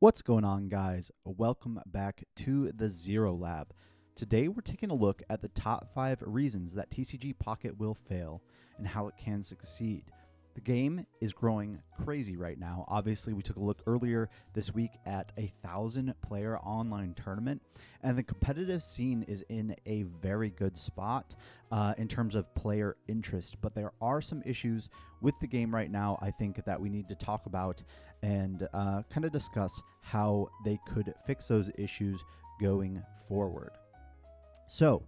What's going on, guys? Welcome back to the Zero Lab. Today we're taking a look at the top 5 reasons that TCG Pocket will fail and how it can succeed. The game is growing crazy right now. Obviously, we took a look earlier this week at a 1,000-player online tournament, and the competitive scene is in a very good spot in terms of player interest. But there are some issues with the game right now, I think, that we need to talk about and kind of discuss how they could fix those issues going forward. So,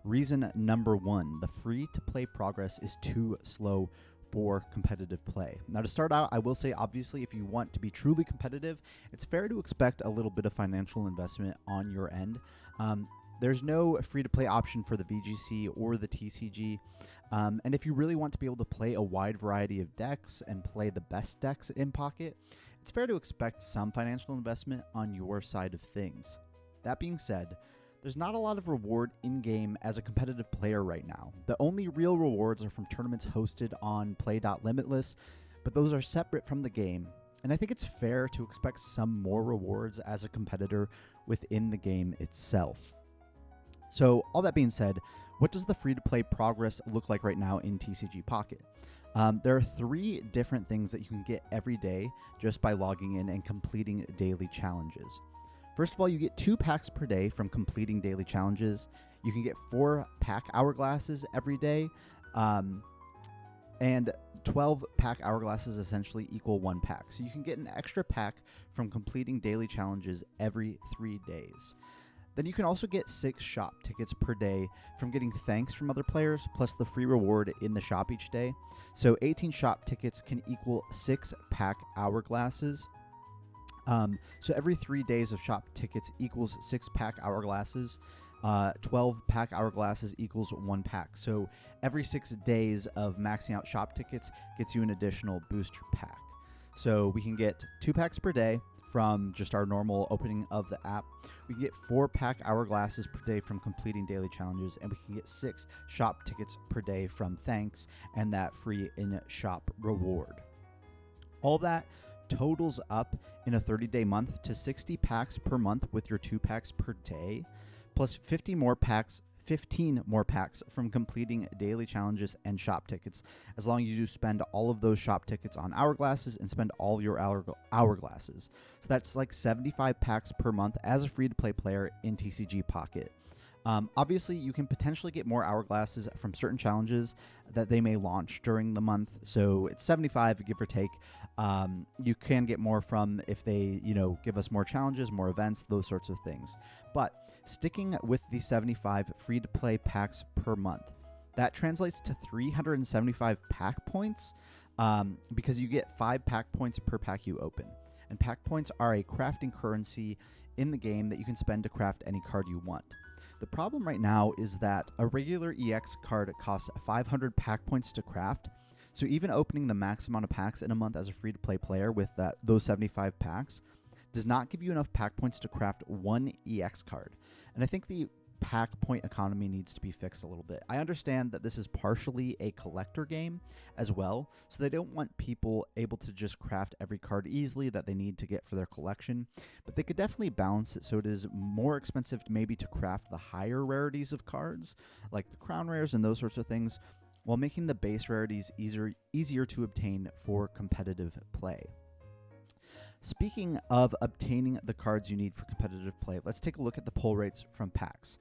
reason number 1, the free-to-play progress is too slow for competitive play. Now, to start out, I will say, obviously, if you want to be truly competitive, it's fair to expect a little bit of financial investment on your end. There's no free-to-play option for the VGC or the TCG, and if you really want to be able to play a wide variety of decks and play the best decks in Pocket, it's fair to expect some financial investment on your side of things. That being said, there's not a lot of reward in-game as a competitive player right now. The only real rewards are from tournaments hosted on Play.Limitless, but those are separate from the game, and I think it's fair to expect some more rewards as a competitor within the game itself. So, all that being said, what does the free-to-play progress look like right now in TCG Pocket? There are 3 different things that you can get every day just by logging in and completing daily challenges. First of all, you get 2 packs per day from completing daily challenges. You can get 4 pack hourglasses every day, and 12 pack hourglasses essentially equal 1 pack. So you can get an extra pack from completing daily challenges every 3 days. Then you can also get 6 shop tickets per day from getting thanks from other players, plus the free reward in the shop each day. So 18 shop tickets can equal 6 pack hourglasses. So every 3 days of shop tickets equals 6 pack hourglasses. 12 pack hourglasses equals 1 pack. So every 6 days of maxing out shop tickets gets you an additional booster pack. So we can get 2 packs per day from just our normal opening of the app. We can get 4 pack hourglasses per day from completing daily challenges, and we can get 6 shop tickets per day from thanks and that free in-shop reward. All that totals up in a 30-day month to 60 packs per month with your 2 packs per day, plus 15 more packs from completing daily challenges and shop tickets, as long as you spend all of those shop tickets on hourglasses and spend all your hourglasses. So that's like 75 packs per month as a free-to-play player in TCG Pocket. Obviously, you can potentially get more hourglasses from certain challenges that they may launch during the month. So it's 75, give or take. You can get more from if they, give us more challenges, more events, those sorts of things. But sticking with the 75 free-to-play packs per month, that translates to 375 pack points because you get 5 pack points per pack you open. And pack points are a crafting currency in the game that you can spend to craft any card you want. The problem right now is that a regular EX card costs 500 pack points to craft, so even opening the max amount of packs in a month as a free-to-play player with those 75 packs does not give you enough pack points to craft 1 EX card. And I think the pack point economy needs to be fixed a little bit. I understand that this is partially a collector game as well, so they don't want people able to just craft every card easily that they need to get for their collection, but they could definitely balance it so it is more expensive maybe to craft the higher rarities of cards, like the crown rares and those sorts of things, while making the base rarities easier to obtain for competitive play. Speaking of obtaining the cards you need for competitive play, let's take a look at the pull rates from packs.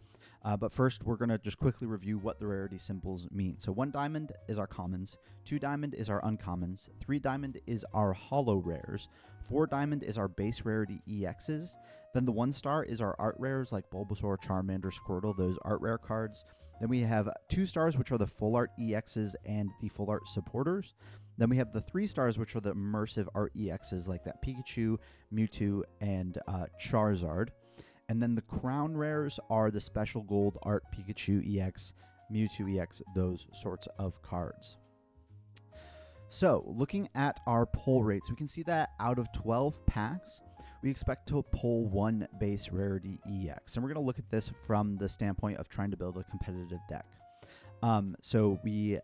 But first, we're going to just quickly review what the rarity symbols mean. So 1 diamond is our commons, 2 diamond is our uncommons, 3 diamond is our holo rares, 4 diamond is our base rarity EXs, then the 1 star is our art rares like Bulbasaur, Charmander, Squirtle, those art rare cards. Then we have 2 stars, which are the full art EXs and the full art supporters. Then we have the 3 stars, which are the immersive art EXs like that Pikachu, Mewtwo, and Charizard. And then the crown rares are the special gold art Pikachu EX, Mewtwo EX, those sorts of cards. So, looking at our pull rates, we can see that out of 12 packs, we expect to pull 1 base rarity EX. And we're going to look at this from the standpoint of trying to build a competitive deck. So we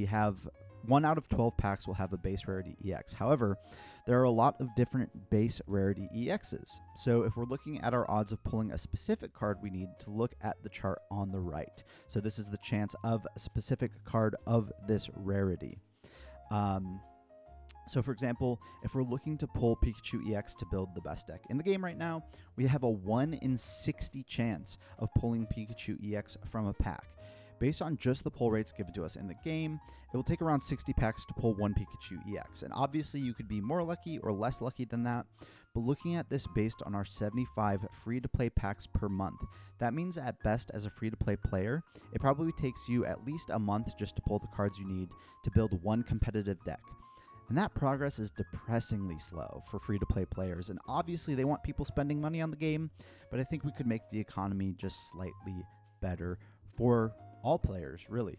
have 1 out of 12 packs will have a base rarity EX. However, there are a lot of different base rarity EXs. So if we're looking at our odds of pulling a specific card, we need to look at the chart on the right. So this is the chance of a specific card of this rarity. So for example, if we're looking to pull Pikachu EX to build the best deck in the game right now, we have a 1 in 60 chance of pulling Pikachu EX from a pack. Based on just the pull rates given to us in the game, it will take around 60 packs to pull 1 Pikachu EX. And obviously you could be more lucky or less lucky than that, but looking at this based on our 75 free-to-play packs per month, that means at best as a free-to-play player, it probably takes you at least a month just to pull the cards you need to build 1 competitive deck. And that progress is depressingly slow for free-to-play players, and obviously they want people spending money on the game, but I think we could make the economy just slightly better for all players, really.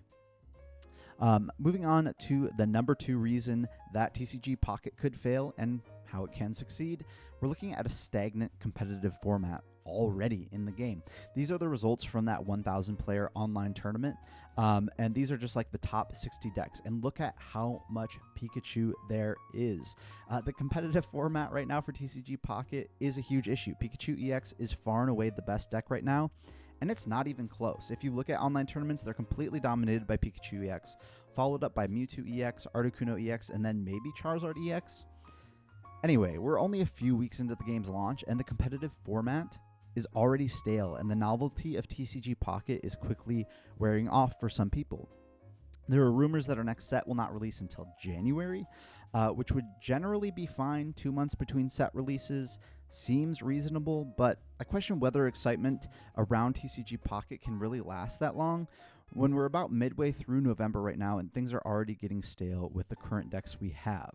Moving on to the number 2 reason that TCG Pocket could fail and how it can succeed, we're looking at a stagnant competitive format already in the game. These are the results from that 1,000 player online tournament, and these are just like the top 60 decks, and look at how much Pikachu there is. The competitive format right now for TCG Pocket is a huge issue. Pikachu EX is far and away the best deck right now, and it's not even close. If you look at online tournaments, they're completely dominated by Pikachu EX, followed up by Mewtwo EX, Articuno EX, and then maybe Charizard EX. Anyway, we're only a few weeks into the game's launch, and the competitive format is already stale, and the novelty of TCG Pocket is quickly wearing off for some people. There are rumors that our next set will not release until January, which would generally be fine. 2 months between set releases seems reasonable, but I question whether excitement around TCG Pocket can really last that long when we're about midway through November right now and things are already getting stale with the current decks we have.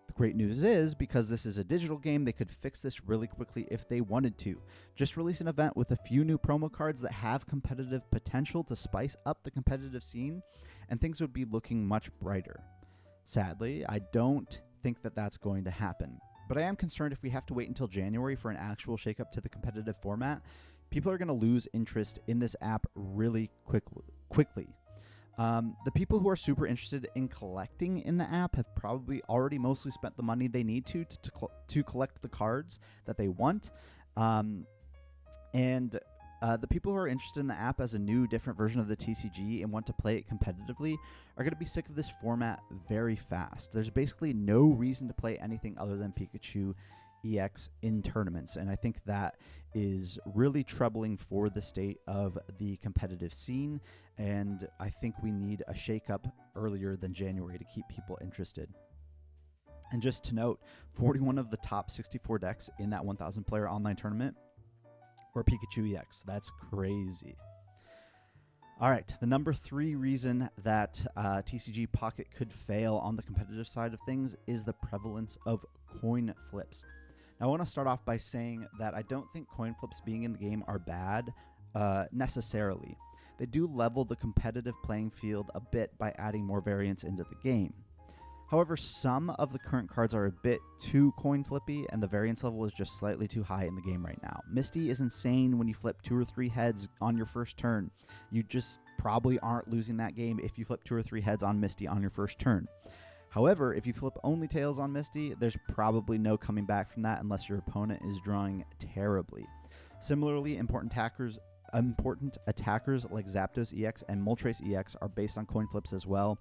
The great news is, because this is a digital game, they could fix this really quickly if they wanted to. Just release an event with a few new promo cards that have competitive potential to spice up the competitive scene, and things would be looking much brighter. Sadly, I don't think that that's going to happen. But I am concerned if we have to wait until January for an actual shakeup to the competitive format, people are going to lose interest in this app really quickly. The people who are super interested in collecting in the app have probably already mostly spent the money they need to collect the cards that they want. The people who are interested in the app as a new, different version of the TCG and want to play it competitively are going to be sick of this format very fast. There's basically no reason to play anything other than Pikachu EX in tournaments, and I think that is really troubling for the state of the competitive scene, and I think we need a shakeup earlier than January to keep people interested. And just to note, 41 of the top 64 decks in that 1,000 player online tournament or Pikachu EX. That's crazy. All right, the number 3 reason that TCG Pocket could fail on the competitive side of things is the prevalence of coin flips. Now, I want to start off by saying that I don't think coin flips being in the game are bad necessarily. They do level the competitive playing field a bit by adding more variance into the game. However, some of the current cards are a bit too coin flippy, and the variance level is just slightly too high in the game right now. Misty is insane when you flip 2 or 3 heads on your first turn. You just probably aren't losing that game if you flip 2 or 3 heads on Misty on your first turn. However, if you flip only tails on Misty, there's probably no coming back from that unless your opponent is drawing terribly. Similarly, important attackers like Zapdos EX and Moltres EX are based on coin flips as well.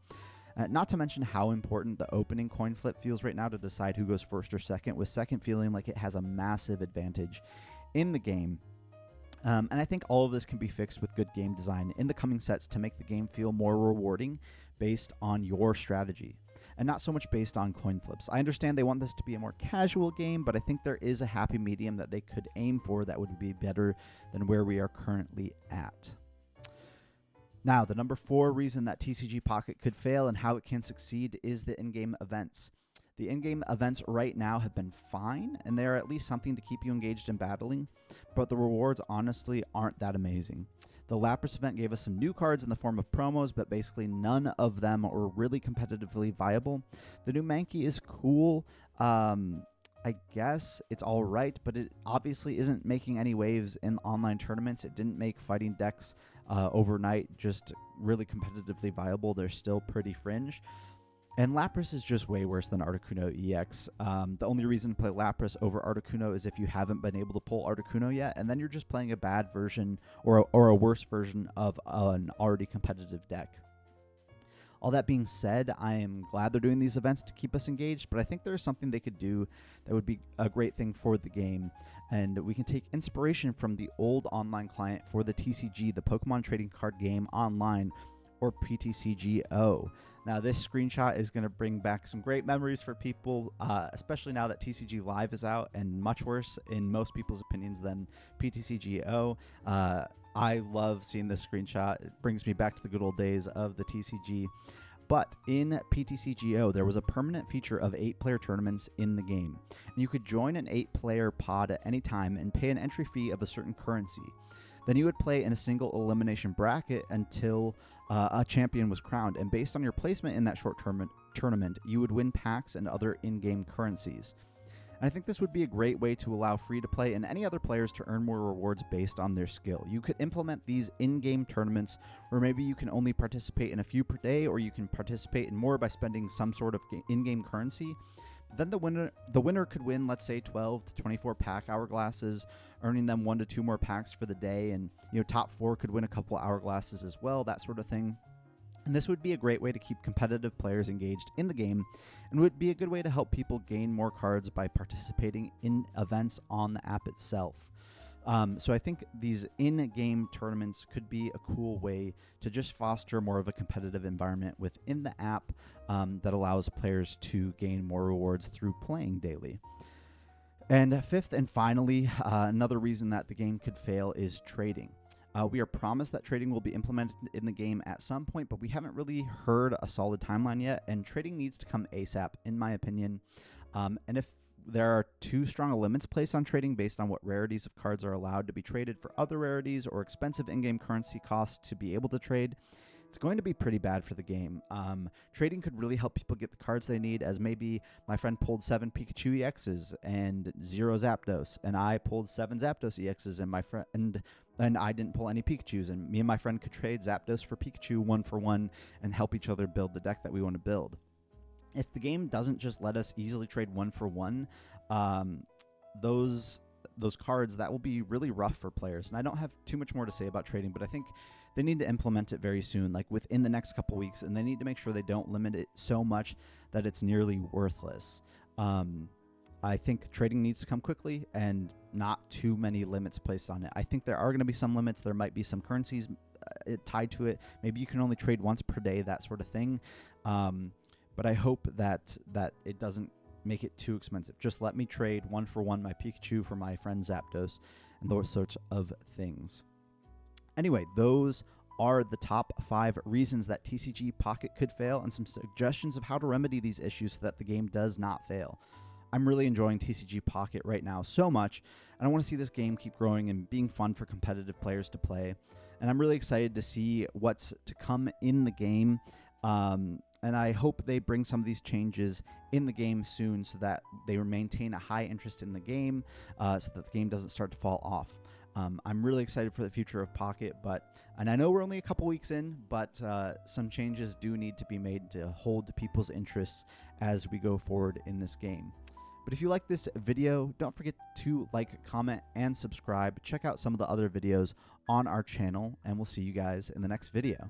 Not to mention how important the opening coin flip feels right now to decide who goes first or second, with second feeling like it has a massive advantage in the game. And I think all of this can be fixed with good game design in the coming sets to make the game feel more rewarding based on your strategy, and not so much based on coin flips. I understand they want this to be a more casual game, but I think there is a happy medium that they could aim for that would be better than where we are currently at. Now, the number 4 reason that TCG Pocket could fail and how it can succeed is the in-game events. The in-game events right now have been fine, and they are at least something to keep you engaged in battling, but the rewards honestly aren't that amazing. The Lapras event gave us some new cards in the form of promos, but basically none of them were really competitively viable. The new Mankey is cool. I guess it's all right, but it obviously isn't making any waves in online tournaments. It didn't make fighting decks overnight just really competitively viable. They're still pretty fringe. And Lapras is just way worse than Articuno EX. The only reason to play Lapras over Articuno is if you haven't been able to pull Articuno yet, and then you're just playing a bad version or a worse version of an already competitive deck. All that being said, I am glad they're doing these events to keep us engaged, but I think there's something they could do that would be a great thing for the game. And we can take inspiration from the old online client for the TCG, the Pokemon Trading Card Game Online, or PTCGO. Now, this screenshot is going to bring back some great memories for people, especially now that TCG Live is out, and much worse in most people's opinions than PTCGO. I love seeing this screenshot. It brings me back to the good old days of the TCG. But in PTCGO, there was a permanent feature of 8-player tournaments in the game. And you could join an 8-player pod at any time and pay an entry fee of a certain currency. Then you would play in a single elimination bracket until a champion was crowned. And based on your placement in that short tournament, you would win packs and other in-game currencies. And I think this would be a great way to allow free-to-play and any other players to earn more rewards based on their skill. You could implement these in-game tournaments where maybe you can only participate in a few per day, or you can participate in more by spending some sort of in-game currency. Then the winner could win, let's say, 12 to 24 pack hourglasses, earning them 1 to 2 more packs for the day, and top 4 could win a couple hourglasses as well, that sort of thing. And this would be a great way to keep competitive players engaged in the game, and would be a good way to help people gain more cards by participating in events on the app itself. So I think these in-game tournaments could be a cool way to just foster more of a competitive environment within the app that allows players to gain more rewards through playing daily. And fifth and finally, another reason that the game could fail is trading. We are promised that trading will be implemented in the game at some point, but we haven't really heard a solid timeline yet, and trading needs to come ASAP, in my opinion. And if there are too strong limits placed on trading based on what rarities of cards are allowed to be traded for other rarities, or expensive in-game currency costs to be able to trade, it's going to be pretty bad for the game. Trading could really help people get the cards they need, as maybe my friend pulled 7 Pikachu EXs and 0 Zapdos, and I pulled 7 Zapdos EXs, and I didn't pull any Pikachus, and me and my friend could trade Zapdos for Pikachu 1 for 1 and help each other build the deck that we want to build. If the game doesn't just let us easily trade 1 for 1, those cards, that will be really rough for players. And I don't have too much more to say about trading, but I think they need to implement it very soon, like within the next couple weeks, and they need to make sure they don't limit it so much that it's nearly worthless. I think trading needs to come quickly and not too many limits placed on it. I think there are going to be some limits. There might be some currencies tied to it. Maybe you can only trade once per day, that sort of thing. But I hope that it doesn't make it too expensive. Just let me trade 1 for 1 my Pikachu for my friend Zapdos and those sorts of things. Anyway, those are the top 5 reasons that TCG Pocket could fail, and some suggestions of how to remedy these issues so that the game does not fail. I'm really enjoying TCG Pocket right now so much, and I want to see this game keep growing and being fun for competitive players to play. And I'm really excited to see what's to come in the game. And I hope they bring some of these changes in the game soon so that they maintain a high interest in the game, so that the game doesn't start to fall off. I'm really excited for the future of Pocket, and I know we're only a couple weeks in, but some changes do need to be made to hold people's interests as we go forward in this game. But if you like this video, don't forget to like, comment, and subscribe. Check out some of the other videos on our channel, and we'll see you guys in the next video.